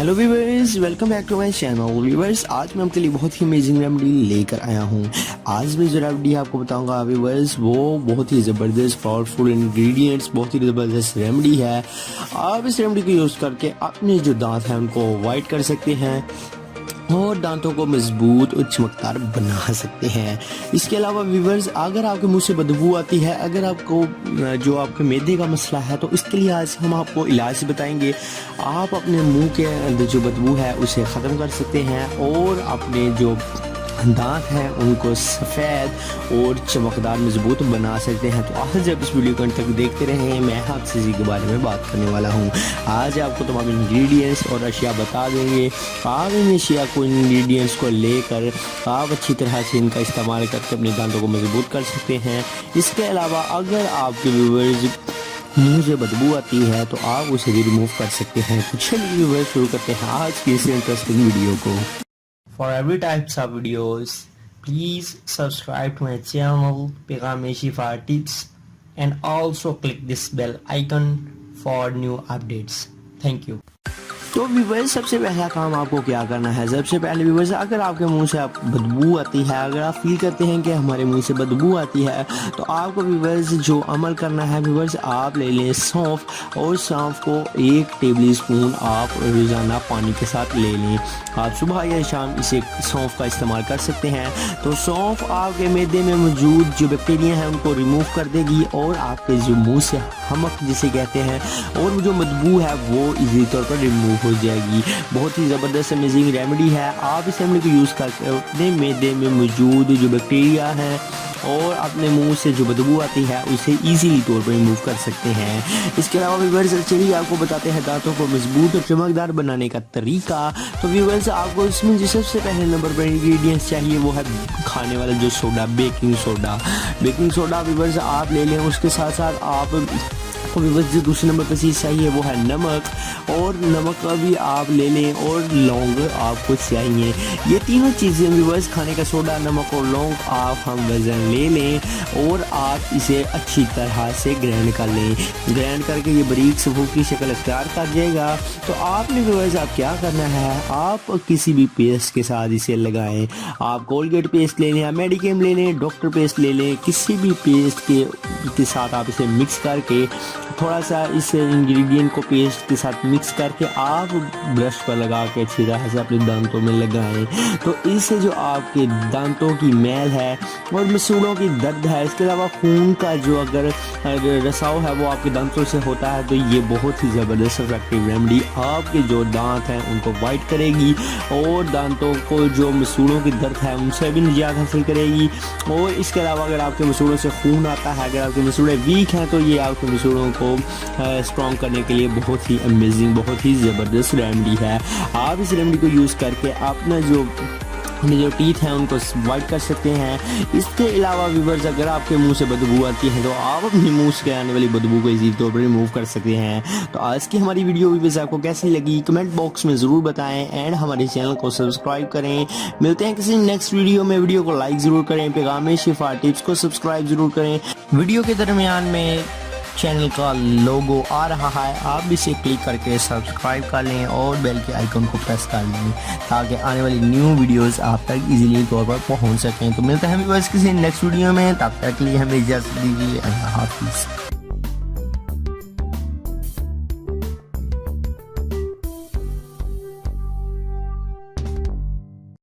Hello viewers, welcome back to my channel. Viewers, आज मैं आपके लिए बहुत ही अमेजिंग रेमेडी लेकर आया हूँ। आज मैं जो रेमेडी आपको बताऊंगा व्यूअर्स, वो बहुत ही ज़बरदस्त पावरफुल इंग्रेडिएंट्स, बहुत ही ज़बरदस्त रेमेडी है। आप इस रेमेडी को यूज़ करके अपने जो दांत हैं उनको वाइट कर सकते हैं और दांतों को मजबूत और चमकदार बना सकते हैं। इसके अलावा व्यूअर्स, अगर आपके मुंह से बदबू आती है, अगर आपको जो आपके मैदे का मसला है, तो इसके लिए आज हम आपको इलाज बताएंगे। आप अपने मुंह के अंदर जो बदबू है उसे ख़त्म कर सकते हैं और अपने जो दांत हैं उनको सफ़ेद और चमकदार मजबूत बना सकते हैं। तो आज जब इस वीडियो को अंत तक देखते रहें, मैं आपसे इसी के बारे में बात करने वाला हूँ। आज आपको तमाम इंग्रेडिएंट्स और अशिया बता देंगे। आप इन अशिया को इंग्रेडिएंट्स को लेकर आप अच्छी तरह से इनका इस्तेमाल करके अपने दांतों को मजबूत कर सकते हैं। इसके अलावा अगर आपके व्यूअर्स मुंह से बदबू आती है तो आप उसे भी रिमूव कर सकते हैं। तो चलिए व्यूअर्स, शुरू करते हैं आज की इस इंटरेस्टिंग वीडियो को। For every types of videos, please subscribe to my channel Pegame Shifa Tips and also click this bell icon for new updates. Thank you. तो व्यूअर्स, सबसे पहला काम आपको क्या करना है। सबसे पहले व्यूअर्स, अगर आपके मुंह से आप बदबू आती है, अगर आप फील करते हैं कि हमारे मुंह से बदबू आती है, तो आपको व्यूअर्स जो अमल करना है व्यूअर्स, आप ले लें सौंफ और सौंफ को 1 टेबल स्पून आप रोज़ाना पानी के साथ ले लें। आप सुबह या शाम इसे सौंफ का इस्तेमाल कर सकते हैं। तो सौंफ आपके मैदे में मौजूद जो बैक्टीरिया हैं उनको रिमूव कर देगी और आपके जो मुंह से हमक जिसे कहते हैं और जो बदबू है वो इजी तौर पर रिमूव हो जाएगी। बहुत ही ज़बरदस्त अमेजिंग रेमेडी है। आप इस रेमेडी को यूज़ करके अपने मैदे में मौजूद जो बैक्टीरिया हैं और अपने मुंह से जो बदबू आती है उसे इजीली तौर पर रिमूव कर सकते हैं। इसके अलावा व्यूअर्स, चलिए आपको बताते हैं दांतों को मजबूत और चमकदार बनाने का तरीका। तो व्यूअर्स, आपको इसमें जो सबसे पहले नंबर पर इंग्रेडिएंट्स चाहिए वो है खाने वाला जो soda, baking soda. Baking soda viewers आप ले लें। उसके साथ साथ आप व्यूअर्स जो दूसरे नंबर पर चीज़ चाहिए वो है नमक, और नमक का भी आप ले लें, और लौंग आपको चाहिए। ये तीनों चीज़ें व्यूअर्स, खाने का सोडा, नमक और लौंग, आप हम वज़न ले लें और आप इसे अच्छी तरह से ग्राइंड कर लें। ग्राइंड करके ये बारीक सबूत की शक्ल अख्तियार कर जाएगा। तो आपने व्यूअर्स आप क्या करना है, आप किसी भी पेस्ट के साथ इसे लगाएं। आप कोलगेट पेस्ट ले लें, मेडिकेम ले लें, डॉक्टर पेस्ट ले लें, किसी भी पेस्ट के साथ आप इसे मिक्स करके थोड़ा सा इस इंग्रेडिएंट को पेस्ट के साथ मिक्स करके आप ब्रश पर लगा के अच्छी तरह से अपने दांतों में लगाएं। तो इससे जो आपके दांतों की मैल है और मसूड़ों की दर्द है, इसके अलावा खून का जो अगर रसाव है वो आपके दांतों से होता है, तो ये बहुत ही ज़बरदस्त इफेक्टिव रेमेडी आपके जो दांत हैं उनको वाइट करेगी और दांतों को जो मसूड़ों की दर्द है उनसे भी निजात हासिल करेगी। और इसके अलावा अगर आपके मसूड़ों से खून आता है, अगर आपके मसूड़े वीक हैं, तो ये आपके मसूड़ों को स्ट्रॉन्ग करने के लिए बहुत ही अमेजिंग, बहुत ही ज़बरदस्त रेमेडी है। आप इस रेमेडी को यूज़ करके अपना जो टीथ हैं उनको वाइट कर सकते हैं। इसके अलावा व्यूअर्स, अगर आपके मुंह से बदबू आती है तो आप अपने मुंह से आने वाली बदबू को इजी तौर पर रिमूव कर सकते हैं। तो आज की हमारी वीडियो व्यूअर्स आपको कैसी लगी कमेंट बॉक्स में ज़रूर बताएं एंड हमारे चैनल को सब्सक्राइब करें। मिलते हैं किसी नेक्स्ट वीडियो में। वीडियो को लाइक ज़रूर करें, पैगामे शिफा टिप्स को सब्सक्राइब ज़रूर करें। वीडियो के दरमियान में चैनल का लोगो आ रहा है, आप इसे क्लिक करके सब्सक्राइब कर लें और बेल के आइकन को प्रेस कर लें ताकि आने वाली न्यू वीडियोस आप तक इजीली तौर पर पहुंच सकें। तो मिलते हैं व्यूअर्स किसी नेक्स्ट वीडियो में, तब तक के लिए हमें इजाज़त दीजिए। अल्लाह हाफिज़।